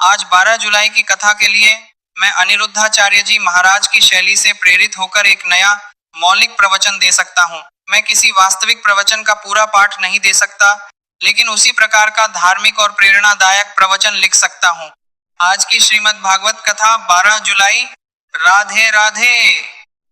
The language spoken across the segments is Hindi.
आज 12 जुलाई की कथा के लिए मैं अनिरुद्धाचार्य जी महाराज की शैली से प्रेरित होकर एक नया मौलिक प्रवचन दे सकता हूँ। मैं किसी वास्तविक प्रवचन का पूरा पाठ नहीं दे सकता, लेकिन उसी प्रकार का धार्मिक और प्रेरणादायक प्रवचन लिख सकता हूँ। आज की श्रीमद् भागवत कथा 12 जुलाई। राधे राधे।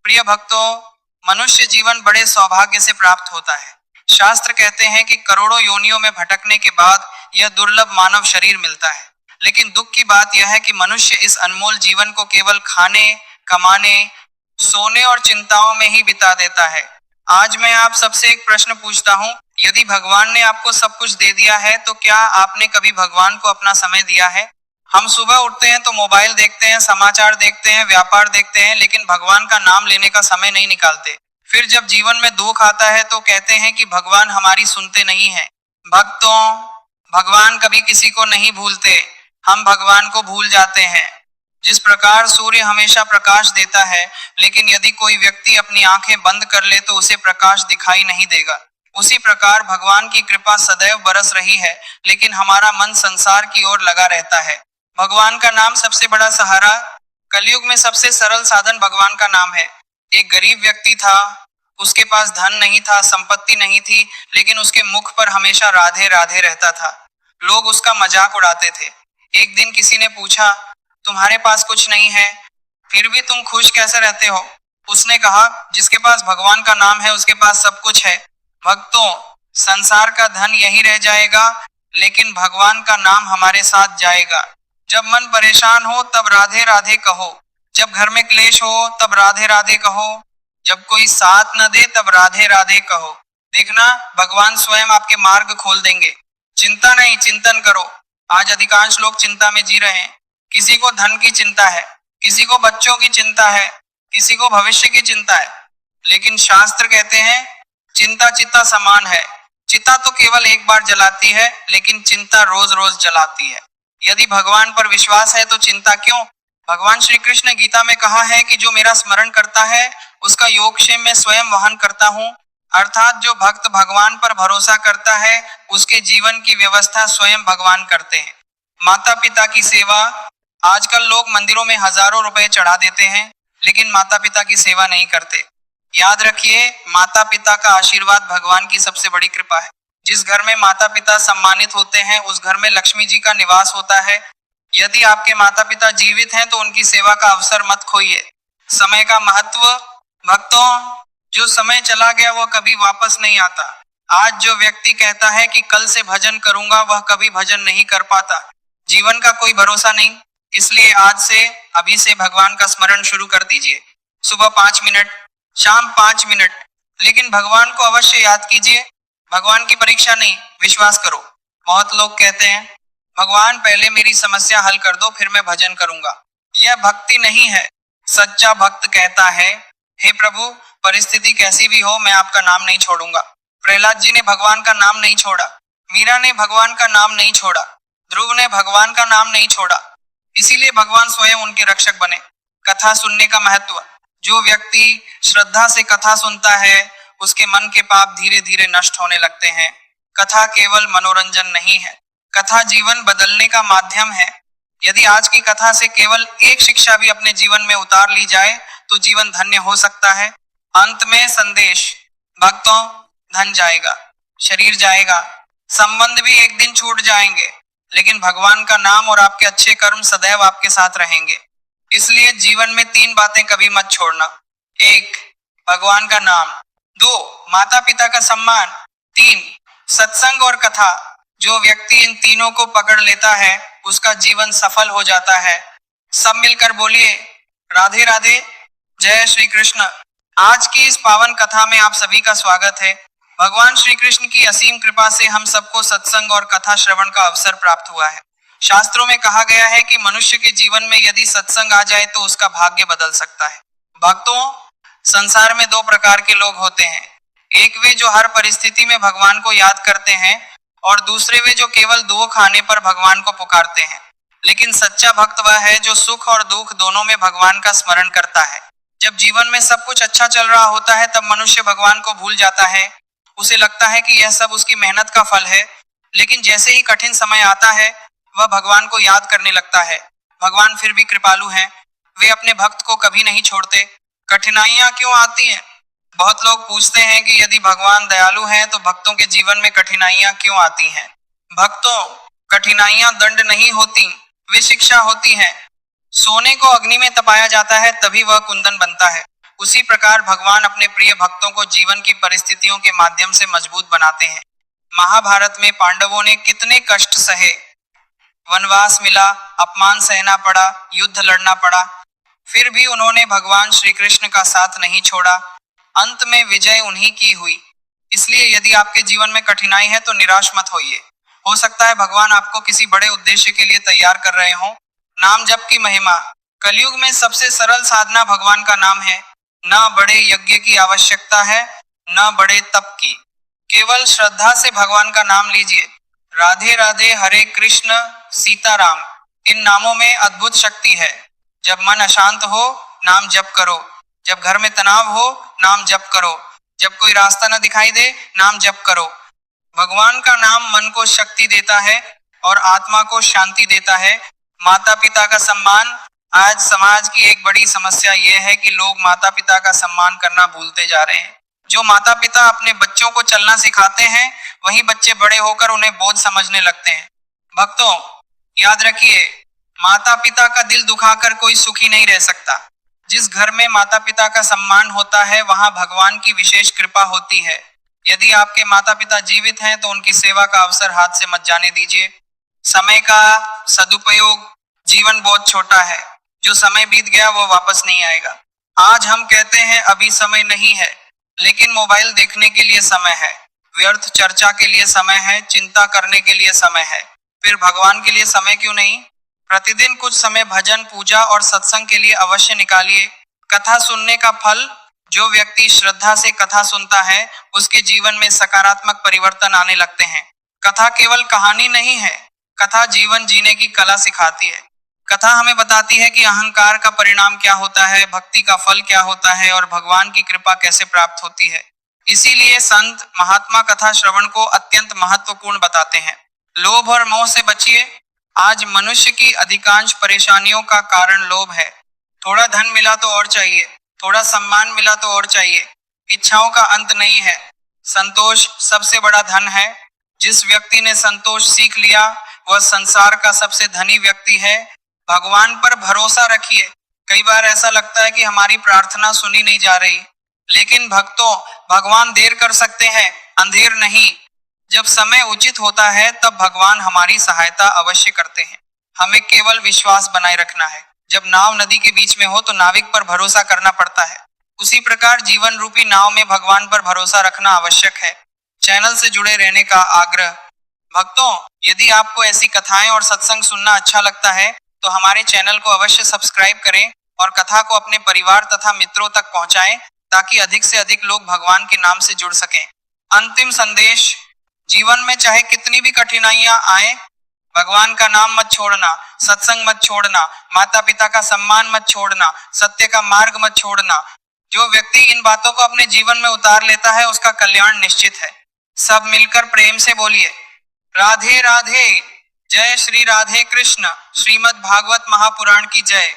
प्रिय भक्तों, मनुष्य जीवन बड़े सौभाग्य से प्राप्त होता है। शास्त्र कहते हैं कि करोड़ों योनियों में भटकने के बाद यह दुर्लभ मानव शरीर मिलता है। लेकिन दुख की बात यह है कि मनुष्य इस अनमोल जीवन को केवल खाने, कमाने, सोने और चिंताओं में ही बिता देता है। आज मैं आप सबसे एक प्रश्न पूछता हूँ, यदि भगवान ने आपको सब कुछ दे दिया है तो क्या आपने कभी भगवान को अपना समय दिया है? हम सुबह उठते हैं तो मोबाइल देखते हैं, समाचार देखते हैं, व्यापार देखते हैं, लेकिन भगवान का नाम लेने का समय नहीं निकालते। फिर जब जीवन में दुख आता है तो कहते हैं कि भगवान हमारी सुनते नहीं हैं। भक्तों, भगवान कभी किसी को नहीं भूलते, हम भगवान को भूल जाते हैं। जिस प्रकार सूर्य हमेशा प्रकाश देता है, लेकिन यदि कोई व्यक्ति अपनी आंखें बंद कर ले तो उसे प्रकाश दिखाई नहीं देगा। उसी प्रकार भगवान की कृपा सदैव बरस रही है, लेकिन हमारा मन संसार की ओर लगा रहता है। भगवान का नाम सबसे बड़ा सहारा। कलयुग में सबसे सरल साधन भगवान का नाम है। एक गरीब व्यक्ति था, उसके पास धन नहीं था, संपत्ति नहीं थी, लेकिन उसके मुख पर हमेशा राधे राधे रहता था। लोग उसका मजाक उड़ाते थे। एक दिन किसी ने पूछा, तुम्हारे पास कुछ नहीं है, फिर भी तुम खुश कैसे रहते हो? उसने कहा, जिसके पास भगवान का नाम है उसके पास सब कुछ है। भक्तों, संसार का धन यही रह जाएगा, लेकिन भगवान का नाम हमारे साथ जाएगा। जब मन परेशान हो तब राधे राधे कहो, जब घर में क्लेश हो तब राधे राधे कहो, जब कोई साथ न दे तब राधे राधे कहो। देखना, भगवान स्वयं आपके मार्ग खोल देंगे। चिंता नहीं, चिंतन करो। आज अधिकांश लोग चिंता में जी रहे हैं। किसी को धन की चिंता है, किसी को बच्चों की चिंता है, किसी को भविष्य की चिंता है। लेकिन शास्त्र कहते हैं, चिंता चिता समान है। चिता तो केवल एक बार जलाती है, लेकिन चिंता रोज रोज जलाती है। यदि भगवान पर विश्वास है तो चिंता क्यों? भगवान श्री कृष्ण ने गीता में कहा है कि जो मेरा स्मरण करता है उसका योगक्षेम मैं स्वयं वहन करता हूँ। अर्थात जो भक्त भगवान पर भरोसा करता है उसके जीवन की व्यवस्था स्वयं भगवान करते हैं। माता पिता की सेवा। आजकल लोग मंदिरों में हजारों रुपए चढ़ा देते हैं, लेकिन माता पिता की सेवा नहीं करते। याद रखिए, माता पिता का आशीर्वाद भगवान की सबसे बड़ी कृपा है। जिस घर में माता पिता सम्मानित होते हैं उस घर में लक्ष्मी जी का निवास होता है। यदि आपके माता पिता जीवित हैं तो उनकी सेवा का अवसर मत खोइए। समय का महत्व। भक्तों, जो समय चला गया वह कभी वापस नहीं आता। आज जो व्यक्ति कहता है कि कल से भजन करूंगा, वह कभी भजन नहीं कर पाता। जीवन का कोई भरोसा नहीं, इसलिए आज से, अभी से भगवान का स्मरण शुरू कर दीजिए। सुबह 5 मिनट, शाम 5 मिनट, लेकिन भगवान को अवश्य याद कीजिए। भगवान की परीक्षा नहीं, विश्वास करो। बहुत लोग कहते हैं, भगवान पहले मेरी समस्या हल कर दो फिर मैं भजन करूंगा। यह भक्ति नहीं है। सच्चा भक्त कहता है, हे प्रभु, परिस्थिति कैसी भी हो मैं आपका नाम नहीं छोड़ूंगा। प्रहलाद जी ने भगवान का नाम नहीं छोड़ा, मीरा ने भगवान का नाम नहीं छोड़ा, ध्रुव ने भगवान का नाम नहीं छोड़ा। इसीलिए भगवान स्वयं उनके रक्षक बने। कथा सुनने का महत्व। जो व्यक्ति श्रद्धा से कथा सुनता है उसके मन के पाप धीरे धीरे नष्ट होने लगते हैं। कथा केवल मनोरंजन नहीं है, कथा जीवन बदलने का माध्यम है। यदि आज की कथा से केवल एक शिक्षा भी अपने जीवन में उतार ली जाए तो जीवन धन्य हो सकता है। अंत में संदेश। भक्तों, धन जाएगा, शरीर जाएगा, संबंध भी एक दिन छूट जाएंगे, लेकिन भगवान का नाम और आपके अच्छे कर्म सदैव आपके साथ रहेंगे। इसलिए जीवन में 3 बातें कभी मत छोड़ना। 1, भगवान का नाम। 2, माता पिता का सम्मान। 3, सत्संग और कथा। जो व्यक्ति इन तीनों को पकड़ लेता है उसका जीवन सफल हो जाता है। सब मिलकर बोलिए, राधे राधे, जय श्री कृष्ण। आज की इस पावन कथा में आप सभी का स्वागत है। भगवान श्री कृष्ण की असीम कृपा से हम सबको सत्संग और कथा श्रवण का अवसर प्राप्त हुआ है। शास्त्रों में कहा गया है कि मनुष्य के जीवन में यदि सत्संग आ जाए तो उसका भाग्य बदल सकता है। भक्तों, संसार में 2 प्रकार के लोग होते हैं। एक वे जो हर परिस्थिति में भगवान को याद करते हैं, और दूसरे वे जो केवल दुख आने पर भगवान को पुकारते हैं। लेकिन सच्चा भक्त वह है जो सुख और दुख दोनों में भगवान का स्मरण करता है। जब जीवन में सब कुछ अच्छा चल रहा होता है तब मनुष्य भगवान को भूल जाता है। उसे लगता है कि यह सब उसकी मेहनत का फल है। लेकिन जैसे ही कठिन समय आता है वह भगवान को याद करने लगता है। भगवान फिर भी कृपालु हैं, वे अपने भक्त को कभी नहीं छोड़ते। कठिनाइयां क्यों आती हैं? बहुत लोग पूछते हैं कि यदि भगवान दयालु हैं तो भक्तों के जीवन में कठिनाइयां क्यों आती हैं? भक्तों, कठिनाइयां दंड नहीं होती, वे शिक्षा होती हैं। सोने को अग्नि में तपाया जाता है तभी वह कुंदन बनता है। उसी प्रकार भगवान अपने प्रिय भक्तों को जीवन की परिस्थितियों के माध्यम से मजबूत बनाते हैं। महाभारत में पांडवों ने कितने कष्ट सहे, वनवास मिला, अपमान सहना पड़ा, युद्ध लड़ना पड़ा, फिर भी उन्होंने भगवान श्री कृष्ण का साथ नहीं छोड़ा। अंत में विजय उन्हीं की हुई। इसलिए यदि आपके जीवन में कठिनाई है तो निराश मत होइए। हो सकता है भगवान आपको किसी बड़े उद्देश्य के लिए तैयार कर रहे हों। नाम जप की महिमा। कलयुग में सबसे सरल साधना भगवान का नाम है। न बड़े यज्ञ की आवश्यकता है, न बड़े तप की। केवल श्रद्धा से भगवान का नाम लीजिए। राधे राधे, हरे कृष्ण, सीताराम, इन नामों में अद्भुत शक्ति है। जब मन अशांत हो, नाम जप करो। जब घर में तनाव हो, नाम जप करो। जब कोई रास्ता न दिखाई दे, नाम जप करो। भगवान का नाम मन को शक्ति देता है और आत्मा को शांति देता है। माता पिता का सम्मान। आज समाज की एक बड़ी समस्या यह है कि लोग माता पिता का सम्मान करना भूलते जा रहे हैं। जो माता पिता अपने बच्चों को चलना सिखाते हैं, वही बच्चे बड़े होकर उन्हें बोझ समझने लगते हैं। भक्तों, याद रखिए, माता पिता का दिल दुखाकर कोई सुखी नहीं रह सकता। जिस घर में माता पिता का सम्मान होता है, वहां भगवान की विशेष कृपा होती है। यदि आपके माता पिता जीवित हैं तो उनकी सेवा का अवसर हाथ से मत जाने दीजिए। समय का सदुपयोग। जीवन बहुत छोटा है, जो समय बीत गया वो वापस नहीं आएगा। आज हम कहते हैं अभी समय नहीं है, लेकिन मोबाइल देखने के लिए समय है, व्यर्थ चर्चा के लिए समय है, चिंता करने के लिए समय है, फिर भगवान के लिए समय क्यों नहीं? प्रतिदिन कुछ समय भजन, पूजा और सत्संग के लिए अवश्य निकालिए। कथा सुनने का फल। जो व्यक्ति श्रद्धा से कथा सुनता है, उसके जीवन में सकारात्मक परिवर्तन आने लगते हैं। कथा केवल कहानी नहीं है, कथा जीवन जीने की कला सिखाती है। कथा हमें बताती है कि अहंकार का परिणाम क्या होता है, भक्ति का फल क्या होता है और भगवान की कृपा कैसे प्राप्त होती है। इसीलिए संत महात्मा कथा श्रवण को अत्यंत महत्वपूर्ण बताते हैं। लोभ और मोह से बचिए। आज मनुष्य की अधिकांश परेशानियों का कारण लोभ है। थोड़ा धन मिला तो और चाहिए, थोड़ा सम्मान मिला तो और चाहिए। इच्छाओं का अंत नहीं है। संतोष सबसे बड़ा धन है। जिस व्यक्ति ने संतोष सीख लिया, वह संसार का सबसे धनी व्यक्ति है। भगवान पर भरोसा रखिए। कई बार ऐसा लगता है कि हमारी प्रार्थना सुनी नहीं जा रही, लेकिन भक्तों, भगवान देर कर सकते हैं, अंधेर नहीं। जब समय उचित होता है तब भगवान हमारी सहायता अवश्य करते हैं। हमें केवल विश्वास बनाए रखना है। जब नाव नदी के बीच में हो तो नाविक पर भरोसा करना पड़ता है। उसी प्रकार जीवन रूपी नाव में भगवान पर भरोसा रखना आवश्यक है। चैनल से जुड़े रहने का आग्रह। भक्तों, यदि आपको ऐसी कथाएं और सत्संग सुनना अच्छा लगता है तो हमारे चैनल को अवश्य सब्सक्राइब करें और कथा को अपने परिवार तथा मित्रों तक पहुंचाएं, ताकि अधिक से अधिक लोग भगवान के नाम से जुड़ सकें। अंतिम संदेश। जीवन में चाहे कितनी भी कठिनाइयां आए, भगवान का नाम मत छोड़ना, सत्संग मत छोड़ना, माता पिता का सम्मान मत छोड़ना, सत्य का मार्ग मत छोड़ना। जो व्यक्ति इन बातों को अपने जीवन में उतार लेता है, उसका कल्याण निश्चित है। सब मिलकर प्रेम से बोलिए, राधे राधे। जय श्री राधे कृष्ण। श्रीमद् भागवत महापुराण की जय।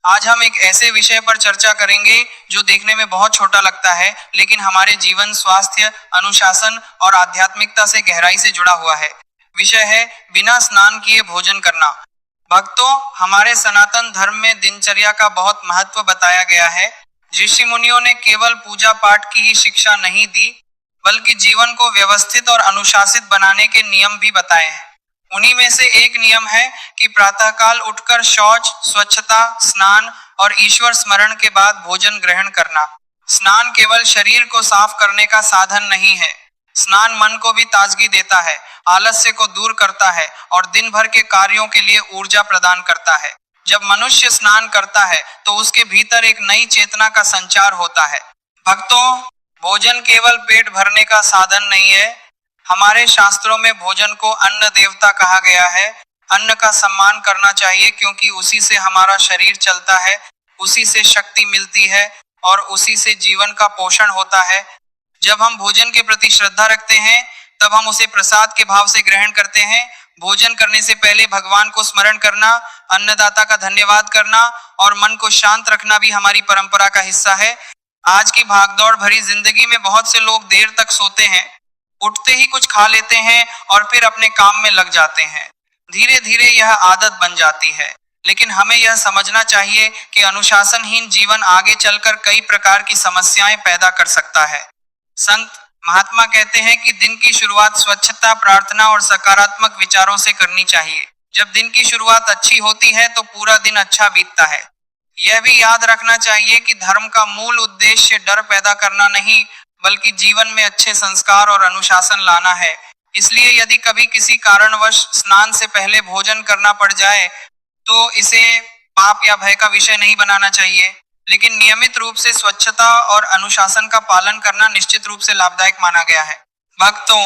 आज हम एक ऐसे विषय पर चर्चा करेंगे जो देखने में बहुत छोटा लगता है, लेकिन हमारे जीवन, स्वास्थ्य, अनुशासन और आध्यात्मिकता से गहराई से जुड़ा हुआ है। विषय है बिना स्नान किए भोजन करना। भक्तों, हमारे सनातन धर्म में दिनचर्या का बहुत महत्व बताया गया है। ऋषि मुनियों ने केवल पूजा पाठ की ही शिक्षा नहीं दी, बल्कि जीवन को व्यवस्थित और अनुशासित बनाने के नियम भी बताए हैं। उन्हीं में से एक नियम है कि प्रातःकाल उठकर शौच, स्वच्छता, स्नान और ईश्वर स्मरण के बाद भोजन ग्रहण करना। स्नान केवल शरीर को साफ करने का साधन नहीं है, स्नान मन को भी ताजगी देता है, आलस्य को दूर करता है और दिन भर के कार्यों के लिए ऊर्जा प्रदान करता है। जब मनुष्य स्नान करता है तो उसके भीतर एक नई चेतना का संचार होता है। भक्तों, भोजन केवल पेट भरने का साधन नहीं है। हमारे शास्त्रों में भोजन को अन्न देवता कहा गया है। अन्न का सम्मान करना चाहिए, क्योंकि उसी से हमारा शरीर चलता है, उसी से शक्ति मिलती है और उसी से जीवन का पोषण होता है। जब हम भोजन के प्रति श्रद्धा रखते हैं, तब हम उसे प्रसाद के भाव से ग्रहण करते हैं। भोजन करने से पहले भगवान को स्मरण करना, अन्नदाता का धन्यवाद करना और मन को शांत रखना भी हमारी परंपरा का हिस्सा है। आज की भागदौड़ भरी जिंदगी में बहुत से लोग देर तक सोते हैं, उठते ही कुछ खा लेते हैं और फिर अपने काम में लग जाते हैं। धीरे धीरे यह आदत बन जाती है, लेकिन हमें यह समझना चाहिए कि अनुशासनहीन जीवन आगे चलकर कई प्रकार की समस्याएं पैदा कर सकता है। संत महात्मा कहते हैं कि दिन की शुरुआत स्वच्छता, प्रार्थना और सकारात्मक विचारों से करनी चाहिए। जब दिन की शुरुआत अच्छी होती है तो पूरा दिन अच्छा बीतता है। यह भी याद रखना चाहिए कि धर्म का मूल उद्देश्य डर पैदा करना नहीं, बल्कि जीवन में अच्छे संस्कार और अनुशासन लाना है। इसलिए यदि कभी किसी कारणवश स्नान से पहले भोजन करना पड़ जाए तो इसे पाप या भय का विषय नहीं बनाना चाहिए, लेकिन नियमित रूप से स्वच्छता और अनुशासन का पालन करना निश्चित रूप से लाभदायक माना गया है। भक्तों,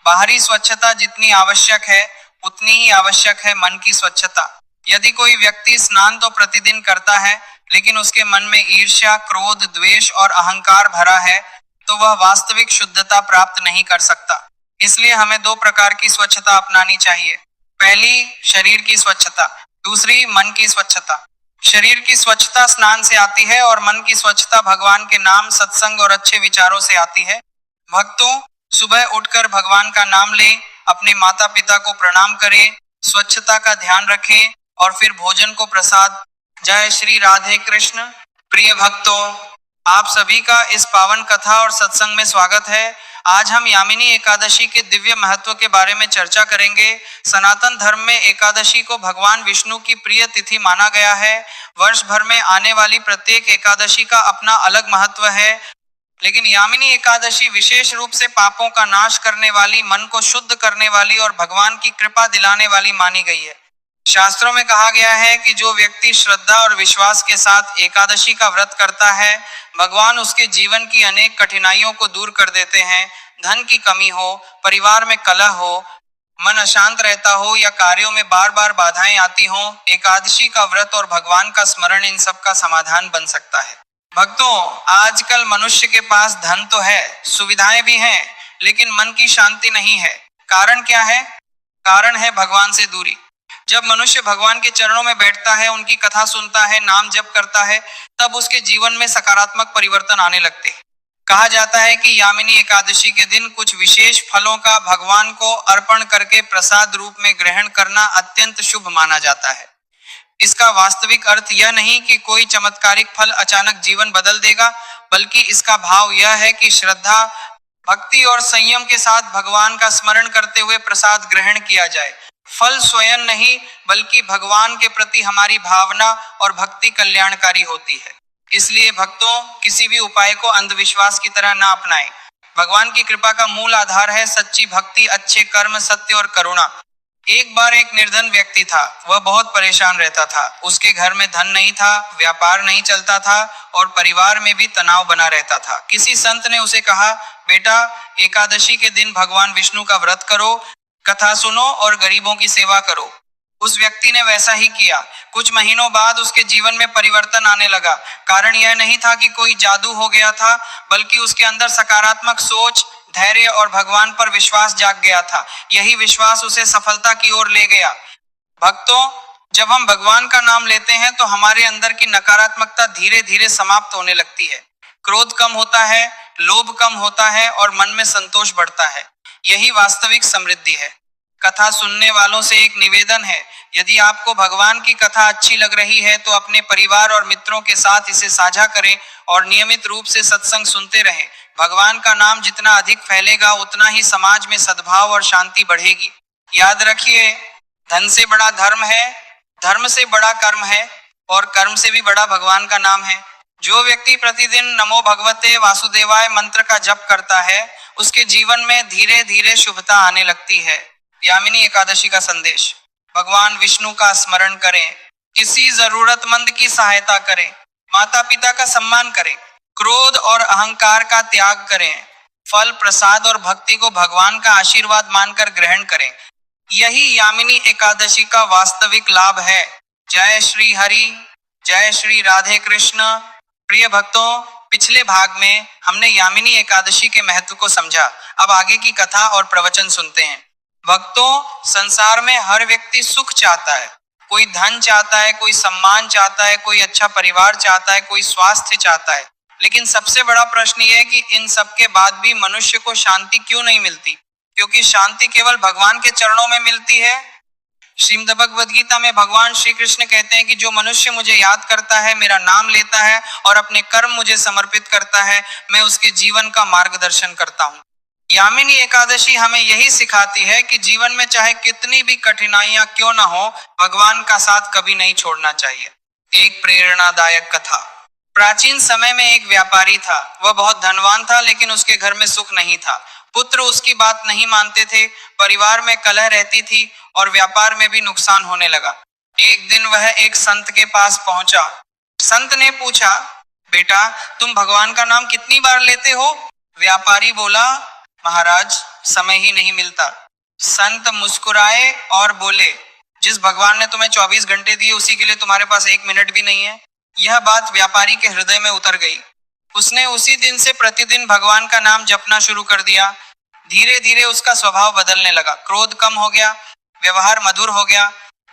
बाहरी स्वच्छता जितनी आवश्यक है उतनी ही आवश्यक है मन की स्वच्छता। यदि कोई व्यक्ति स्नान तो प्रतिदिन करता है, लेकिन उसके मन में ईर्ष्या, क्रोध, द्वेष और अहंकार भरा है, तो वह वास्तविक शुद्धता प्राप्त नहीं कर सकता। इसलिए हमें दो प्रकार की स्वच्छता अपनानी चाहिए। पहली, शरीर की स्वच्छता, दूसरी मन की स्वच्छता। शरीर की स्वच्छता स्नान से आती है और मन की स्वच्छता भगवान के नाम, सत्संग और अच्छे विचारों से आती है। भक्तों, सुबह उठकर भगवान का नाम लें, अपने माता पिता को प्रणाम करें, स्वच्छता का ध्यान रखें और फिर भोजन को प्रसाद। जय श्री राधे कृष्ण। प्रिय भक्तों, आप सभी का इस पावन कथा और सत्संग में स्वागत है। आज हम यामिनी एकादशी के दिव्य महत्व के बारे में चर्चा करेंगे। सनातन धर्म में एकादशी को भगवान विष्णु की प्रिय तिथि माना गया है। वर्ष भर में आने वाली प्रत्येक एकादशी का अपना अलग महत्व है, लेकिन यामिनी एकादशी विशेष रूप से पापों का नाश करने वाली, मन को शुद्ध करने वाली और भगवान की कृपा दिलाने वाली मानी गई है। शास्त्रों में कहा गया है कि जो व्यक्ति श्रद्धा और विश्वास के साथ एकादशी का व्रत करता है, भगवान उसके जीवन की अनेक कठिनाइयों को दूर कर देते हैं। धन की कमी हो, परिवार में कलह हो, मन अशांत रहता हो या कार्यों में बार बार बाधाएं आती हो, एकादशी का व्रत और भगवान का स्मरण इन सब का समाधान बन सकता है। भक्तों, आजकल मनुष्य के पास धन तो है, सुविधाएं भी हैं, लेकिन मन की शांति नहीं है। कारण क्या है? कारण है भगवान से दूरी। जब मनुष्य भगवान के चरणों में बैठता है, उनकी कथा सुनता है, नाम जप करता है, तब उसके जीवन में सकारात्मक परिवर्तन आने लगते हैं। कहा जाता है कि यामिनी एकादशी के दिन कुछ विशेष फलों का भगवान को अर्पण करके प्रसाद रूप में ग्रहण करना अत्यंत शुभ माना जाता है। इसका वास्तविक अर्थ यह नहीं कि कोई चमत्कारिक फल अचानक जीवन बदल देगा, बल्कि इसका भाव यह है कि श्रद्धा, भक्ति और संयम के साथ भगवान का स्मरण करते हुए प्रसाद ग्रहण किया जाए। फल स्वयं नहीं, बल्कि भगवान के प्रति हमारी भावना और भक्ति कल्याणकारी होती है। इसलिए भक्तों, किसी भी उपाय को अंधविश्वास की तरह ना अपनाएं। भगवान की कृपा का मूल आधार है सच्ची भक्ति, अच्छे कर्म, सत्य और करुणा। एक बार एक निर्धन व्यक्ति था। वह बहुत परेशान रहता था। उसके घर में धन नहीं था, व्यापार नहीं चलता था और परिवार में भी तनाव बना रहता था। किसी संत ने उसे कहा, बेटा, एकादशी के दिन भगवान विष्णु का व्रत करो, कथा सुनो और गरीबों की सेवा करो। उस व्यक्ति ने वैसा ही किया। कुछ महीनों बाद उसके जीवन में परिवर्तन आने लगा। कारण यह नहीं था कि कोई जादू हो गया था, बल्कि उसके अंदर सकारात्मक सोच, धैर्य और भगवान पर विश्वास जाग गया था। यही विश्वास उसे सफलता की ओर ले गया। भक्तों, जब हम भगवान का नाम लेते हैं तो हमारे अंदर की नकारात्मकता धीरे धीरे समाप्त होने लगती है। क्रोध कम होता है, लोभ कम होता है और मन में संतोष बढ़ता है। यही वास्तविक समृद्धि है। कथा सुनने वालों से एक निवेदन है, यदि आपको भगवान की कथा अच्छी लग रही है तो अपने परिवार और मित्रों के साथ इसे साझा करें और नियमित रूप से सत्संग सुनते रहें। भगवान का नाम जितना अधिक फैलेगा, उतना ही समाज में सद्भाव और शांति बढ़ेगी। याद रखिए, धन से बड़ा धर्म है, धर्म से बड़ा कर्म है और कर्म से भी बड़ा भगवान का नाम है। जो व्यक्ति प्रतिदिन नमो भगवते वासुदेवाय मंत्र का जप करता है, उसके जीवन में धीरे धीरे शुभता आने लगती है। यामिनी एकादशी का संदेश: भगवान विष्णु का स्मरण करें, किसी जरूरतमंद की सहायता करें, माता पिता का सम्मान करें, क्रोध और अहंकार का त्याग करें, फल, प्रसाद और भक्ति को भगवान का आशीर्वाद मानकर ग्रहण करें। यही यामिनी एकादशी का वास्तविक लाभ है। जय श्री हरि, जय श्री राधे कृष्ण। प्रिय भक्तों, पिछले भाग में हमने यामिनी एकादशी के महत्व को समझा। अब आगे की कथा और प्रवचन सुनते हैं। भक्तों, संसार में हर व्यक्ति सुख चाहता है। कोई धन चाहता है, कोई सम्मान चाहता है, कोई अच्छा परिवार चाहता है, कोई स्वास्थ्य चाहता है। लेकिन सबसे बड़ा प्रश्न यह है कि इन सब के बाद भी मनुष्य को शांति क्यों नहीं मिलती? क्योंकि शांति केवल भगवान के चरणों में मिलती है। श्रीमद् भगवद गीता में भगवान श्री कृष्ण कहते हैं कि जो मनुष्य मुझे याद करता है, मेरा नाम लेता है और अपने कर्म मुझे समर्पित करता है, मैं उसके जीवन का मार्गदर्शन करता हूँ। यामिनी एकादशी हमें यही सिखाती है कि जीवन में चाहे कितनी भी कठिनाइयां क्यों ना हो, भगवान का साथ कभी नहीं छोड़ना चाहिए। एक प्रेरणादायक कथा। प्राचीन समय में एक व्यापारी था। वह बहुत धनवान था, लेकिन उसके घर में सुख नहीं था। पुत्र उसकी बात नहीं मानते थे, परिवार में कलह रहती थी और व्यापार में भी नुकसान होने लगा। एक दिन वह एक संत के पास पहुंचा। संत ने पूछा, बेटा, तुम भगवान का नाम कितनी बार लेते हो? व्यापारी बोला, महाराज, समय ही नहीं मिलता। संत मुस्कुराए और बोले, जिस भगवान ने तुम्हें 24 घंटे दिए, उसी के लिए तुम्हारे पास 1 मिनट भी नहीं है। यह बात व्यापारी के हृदय में उतर गई। उसने उसी दिन से प्रतिदिन भगवान का नाम जपना शुरू कर दिया। धीरे धीरे उसका स्वभाव बदलने लगा। क्रोध कम हो गया, व्यवहार मधुर हो गया,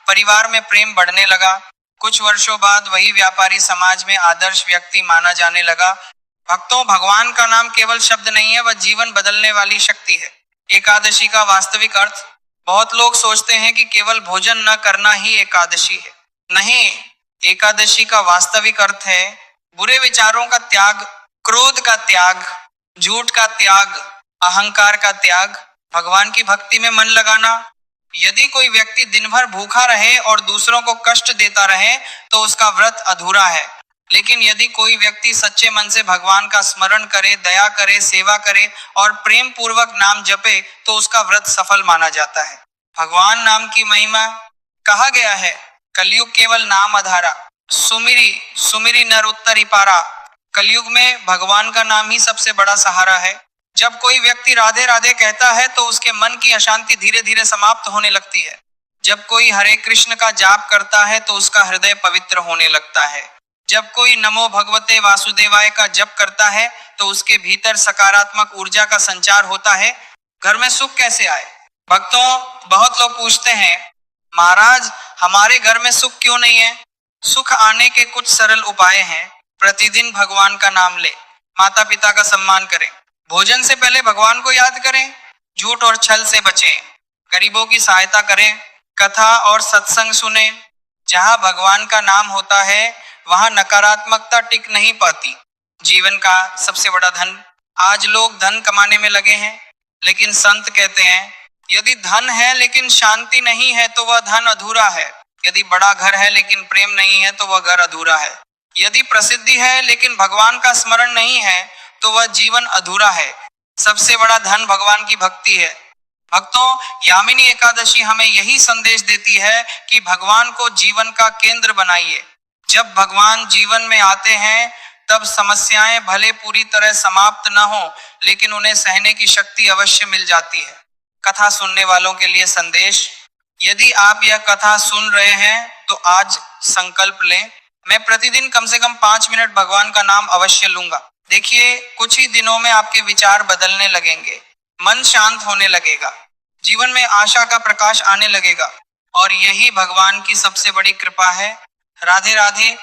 परिवार में प्रेम बढ़ने लगा। कुछ वर्षों बाद वही व्यापारी समाज में आदर्श व्यक्ति माना जाने लगा। भक्तों, भगवान का नाम केवल शब्द नहीं है, वह जीवन बदलने वाली शक्ति है। एकादशी का वास्तविक अर्थ। बहुत लोग सोचते हैं कि केवल भोजन न करना ही एकादशी है। नहीं, एकादशी का वास्तविक अर्थ है बुरे विचारों का त्याग, क्रोध का त्याग, झूठ का त्याग, अहंकार का त्याग, भगवान की भक्ति में मन लगाना। यदि कोई व्यक्ति दिन भर भूखा रहे और दूसरों को कष्ट देता रहे तो उसका व्रत अधूरा है। लेकिन यदि कोई व्यक्ति सच्चे मन से भगवान का स्मरण करे, दया करे, सेवा करे और प्रेम पूर्वक नाम जपे तो उसका व्रत सफल माना जाता है। भगवान नाम की महिमा। कहा गया है, कलयुग केवल नाम आधारा, सुमिरी सुमिरी नर उत्तरी पारा। कलयुग में भगवान का नाम ही सबसे बड़ा सहारा है। जब कोई व्यक्ति राधे राधे कहता है तो उसके मन की अशांति धीरे धीरे समाप्त होने लगती है। जब कोई हरे कृष्ण का जाप करता है तो उसका हृदय पवित्र होने लगता है। जब कोई नमो भगवते वासुदेवाय का जप करता है तो उसके भीतर सकारात्मक ऊर्जा का संचार होता है। घर में सुख कैसे आए? भक्तों, बहुत लोग पूछते हैं, महाराज, हमारे घर में सुख क्यों नहीं है? सुख आने के कुछ सरल उपाय हैं। प्रतिदिन भगवान का नाम ले, माता पिता का सम्मान करें, भोजन से पहले भगवान को याद करें, झूठ और छल से बचें, गरीबों की सहायता करें, कथा और सत्संग सुने। जहां भगवान का नाम होता है वहां नकारात्मकता टिक नहीं पाती। जीवन का सबसे बड़ा धन। आज लोग धन कमाने में लगे हैं, लेकिन संत कहते हैं, यदि धन है लेकिन शांति नहीं है तो वह धन अधूरा है। यदि बड़ा घर है लेकिन प्रेम नहीं है तो वह घर अधूरा है। यदि प्रसिद्धि है लेकिन भगवान का स्मरण नहीं है तो वह जीवन अधूरा है। सबसे बड़ा धन भगवान की भक्ति है। भक्तों, यामिनी एकादशी हमें यही संदेश देती है कि भगवान को जीवन का केंद्र बनाइए। जब भगवान जीवन में आते हैं तब समस्याएं भले पूरी तरह समाप्त न हो, लेकिन उन्हें सहने की शक्ति अवश्य मिल जाती है। कथा सुनने वालों के लिए संदेश। यदि आप यह कथा सुन रहे हैं तो आज संकल्प लें, मैं प्रतिदिन कम से कम 5 मिनट भगवान का नाम अवश्य लूंगा। देखिए, कुछ ही दिनों में आपके विचार बदलने लगेंगे, मन शांत होने लगेगा, जीवन में आशा का प्रकाश आने लगेगा और यही भगवान की सबसे बड़ी कृपा है। राधे राधे।